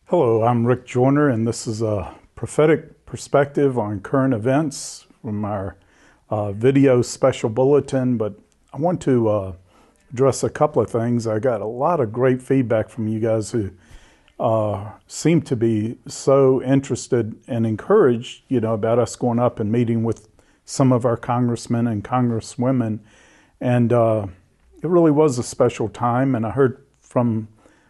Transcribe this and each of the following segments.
Hello, I'm Rick Joyner, and this is a prophetic perspective on current events from our video special bulletin. But I want to address a couple of things. I got a lot of great feedback from you guys who seem to be so interested and encouraged, about us going up and meeting with some of our congressmen and congresswomen. And it really was a special time. And I heard from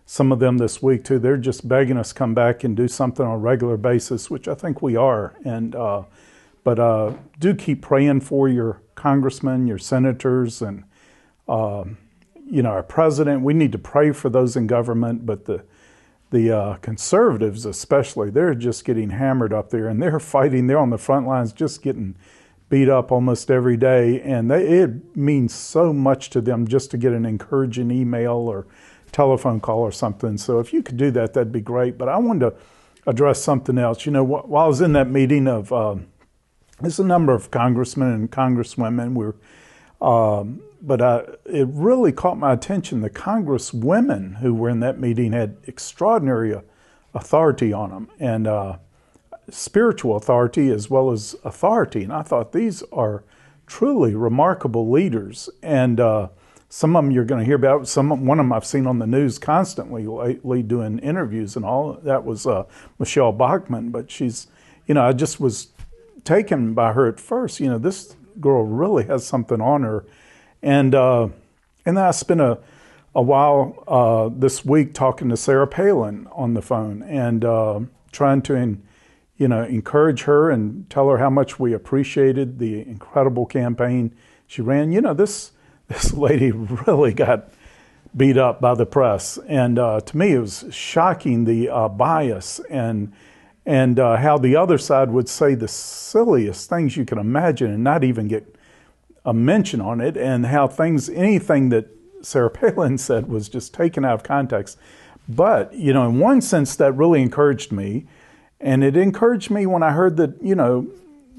some of them this week too. They're just begging us to come back and do something on a regular basis, which I think we are. And but do keep praying for your congressmen, your senators, and our president. We need to pray for those in government, but the conservatives especially, they're just getting hammered up there, and they're fighting. They're on the front lines, just getting beat up almost every day, and it means so much to them just to get an encouraging email or telephone call or something. So if you could do that, that'd be great. But I wanted to address something else. While I was in that meeting of, there's a number of congressmen and congresswomen. It really caught my attention. The congresswomen who were in that meeting had extraordinary authority on them, and spiritual authority as well as authority. And I thought these are truly remarkable leaders. And some of them you're going to hear about. One of them I've seen on the news constantly lately doing interviews and all. That was Michelle Bachmann. But she's, I just was taken by her at first. This girl really has something on her. And then I spent a while this week talking to Sarah Palin on the phone and trying to encourage her and tell her how much we appreciated the incredible campaign she ran. This lady really got beat up by the press, and to me it was shocking, the bias and how the other side would say the silliest things you can imagine and not even get a mention on it, and how anything that Sarah Palin said was just taken out of context. But in one sense that really encouraged me, and it encouraged me when I heard that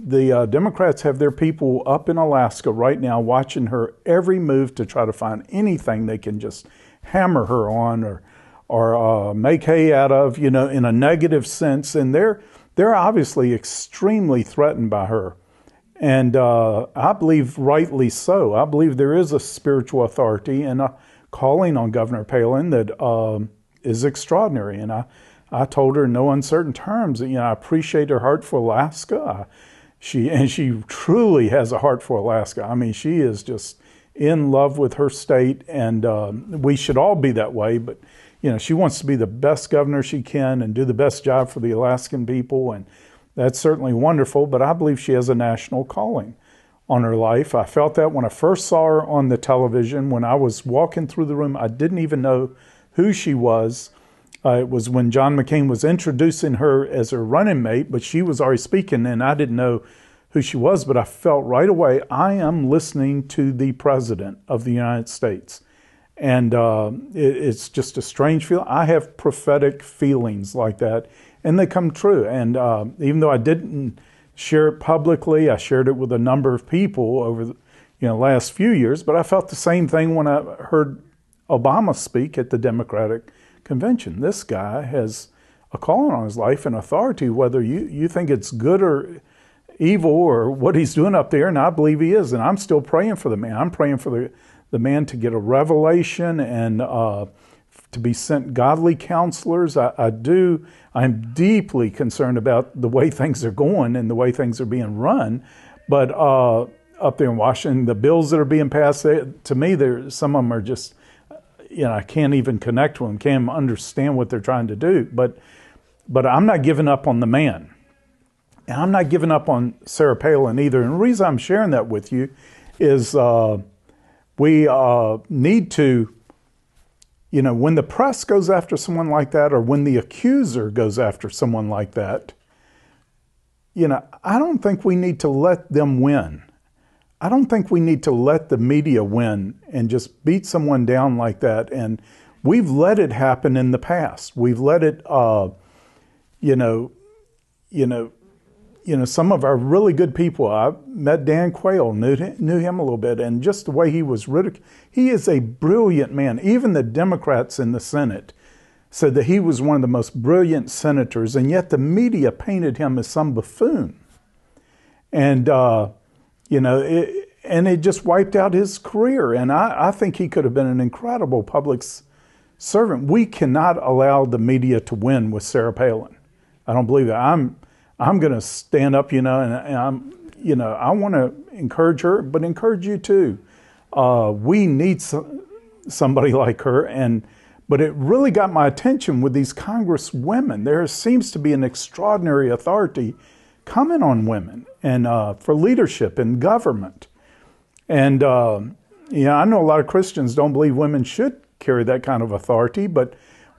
the Democrats have their people up in Alaska right now watching her every move to try to find anything they can just hammer her on or make hay out of, in a negative sense. And they're obviously extremely threatened by her. And I believe rightly so. I believe there is a spiritual authority and a calling on Governor Palin that is extraordinary. And I told her in no uncertain terms that, I appreciate her heart for Alaska. She truly has a heart for Alaska. I mean, she is just in love with her state, and we should all be that way. But, she wants to be the best governor she can and do the best job for the Alaskan people, and that's certainly wonderful. But I believe she has a national calling on her life. I felt that when I first saw her on the television. When I was walking through the room, I didn't even know who she was. It was when John McCain was introducing her as her running mate, but she was already speaking, and I didn't know who she was, but I felt right away, I am listening to the President of the United States. And it's just a strange feeling. I have prophetic feelings like that, and they come true. And even though I didn't share it publicly, I shared it with a number of people over the last few years, but I felt the same thing when I heard Obama speak at the Democratic Convention. This guy has a calling on his life and authority, whether you think it's good or evil or what he's doing up there, and I believe he is, and I'm still praying for the man. I'm praying for the man to get a revelation and to be sent godly counselors. I'm deeply concerned about the way things are going and the way things are being run, but up there in Washington, the bills that are being passed, to me, some of them are just, I can't even connect with them, can't understand what they're trying to do. But I'm not giving up on the man. And I'm not giving up on Sarah Palin either. And the reason I'm sharing that with you is we need to, when the press goes after someone like that, or when the accuser goes after someone like that, I don't think we need to let them win. I don't think we need to let the media win and just beat someone down like that. And we've let it happen in the past. We've let it, some of our really good people. I met Dan Quayle, knew him a little bit, and just the way he was ridiculed. He is a brilliant man. Even the Democrats in the Senate said that he was one of the most brilliant senators, and yet the media painted him as some buffoon. And, and it just wiped out his career. And I think he could have been an incredible public servant. We cannot allow the media to win with Sarah Palin. I don't believe that. I'm going to stand up, and I want to encourage her, but encourage you too. We need somebody like her. But it really got my attention with these Congresswomen. There seems to be an extraordinary authority coming on women and for leadership in government. And, I know a lot of Christians don't believe women should carry that kind of authority, but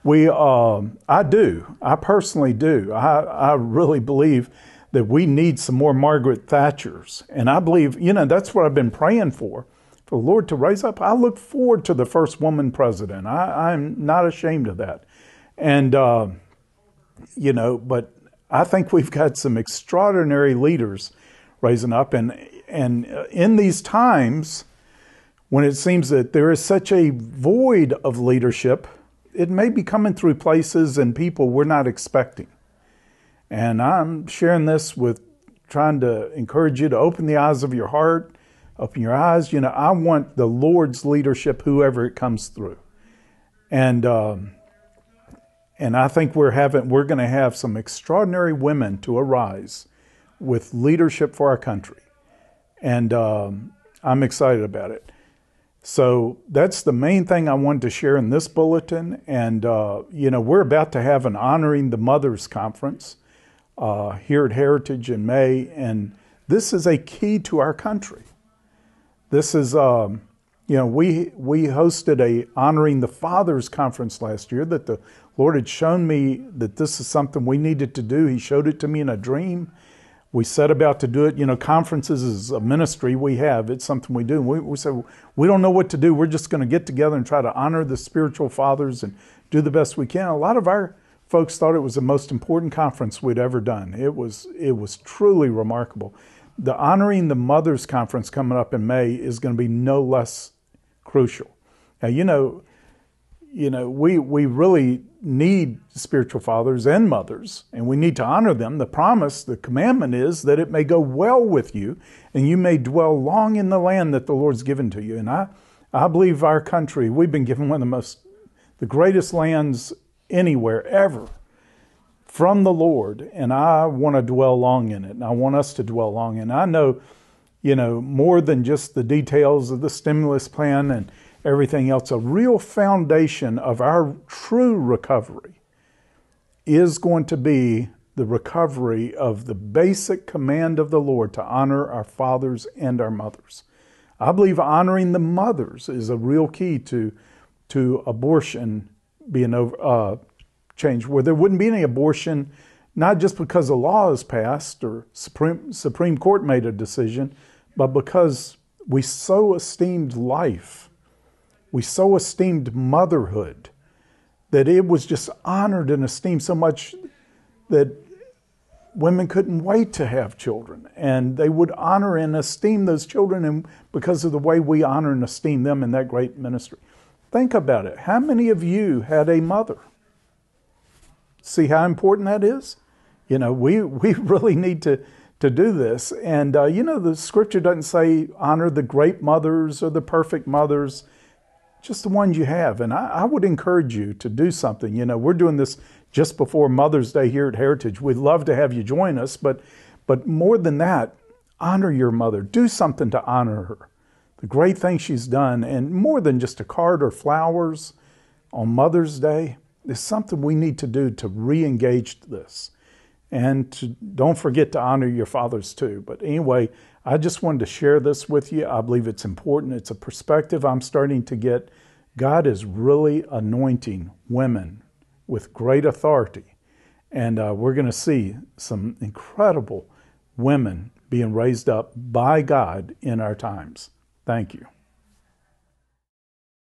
I do. I personally do. I really believe that we need some more Margaret Thatchers. And I believe, that's what I've been praying for the Lord to raise up. I look forward to the first woman president. I'm not ashamed of that. And, but I think we've got some extraordinary leaders raising up. And in these times, when it seems that there is such a void of leadership, it may be coming through places and people we're not expecting. And I'm sharing this with trying to encourage you to open the eyes of your heart, open your eyes. I want the Lord's leadership, whoever it comes through. And I think we're going to have some extraordinary women to arise with leadership for our country. And I'm excited about it. So that's the main thing I wanted to share in this bulletin. And, we're about to have an Honoring the Mothers conference here at Heritage in May. And this is a key to our country. This is, we hosted a Honoring the Fathers conference last year that the Lord had shown me that this is something we needed to do. He showed it to me in a dream. We set about to do it. Conferences is a ministry we have. It's something we do. We said, we don't know what to do. We're just going to get together and try to honor the spiritual fathers and do the best we can. A lot of our folks thought it was the most important conference we'd ever done. It was truly remarkable. The Honoring the Mothers conference coming up in May is going to be no less crucial. Now, we really need spiritual fathers and mothers, and we need to honor them. The promise, the commandment is that it may go well with you, and you may dwell long in the land that the Lord's given to you. And I believe our country, we've been given one of the greatest lands anywhere ever from the Lord, and I want to dwell long in it, and I want us to dwell long in it. I know, more than just the details of the stimulus plan and everything else, a real foundation of our true recovery is going to be the recovery of the basic command of the Lord to honor our fathers and our mothers. I believe honoring the mothers is a real key to abortion being changed, where there wouldn't be any abortion, not just because a law is passed or Supreme Court made a decision, but because we so esteemed life. We so esteemed motherhood that it was just honored and esteemed so much that women couldn't wait to have children. And they would honor and esteem those children and because of the way we honor and esteem them in that great ministry. Think about it. How many of you had a mother? See how important that is? We really need to do this. And, the scripture doesn't say honor the great mothers or the perfect mothers, just the ones you have. And I would encourage you to do something. We're doing this just before Mother's Day here at Heritage. We'd love to have you join us, but more than that, honor your mother. Do something to honor her. The great thing she's done, and more than just a card or flowers on Mother's Day, is something we need to do to re-engage this. And don't forget to honor your fathers too. But anyway, I just wanted to share this with you. I believe it's important. It's a perspective I'm starting to get. God is really anointing women with great authority. And we're going to see some incredible women being raised up by God in our times. Thank you.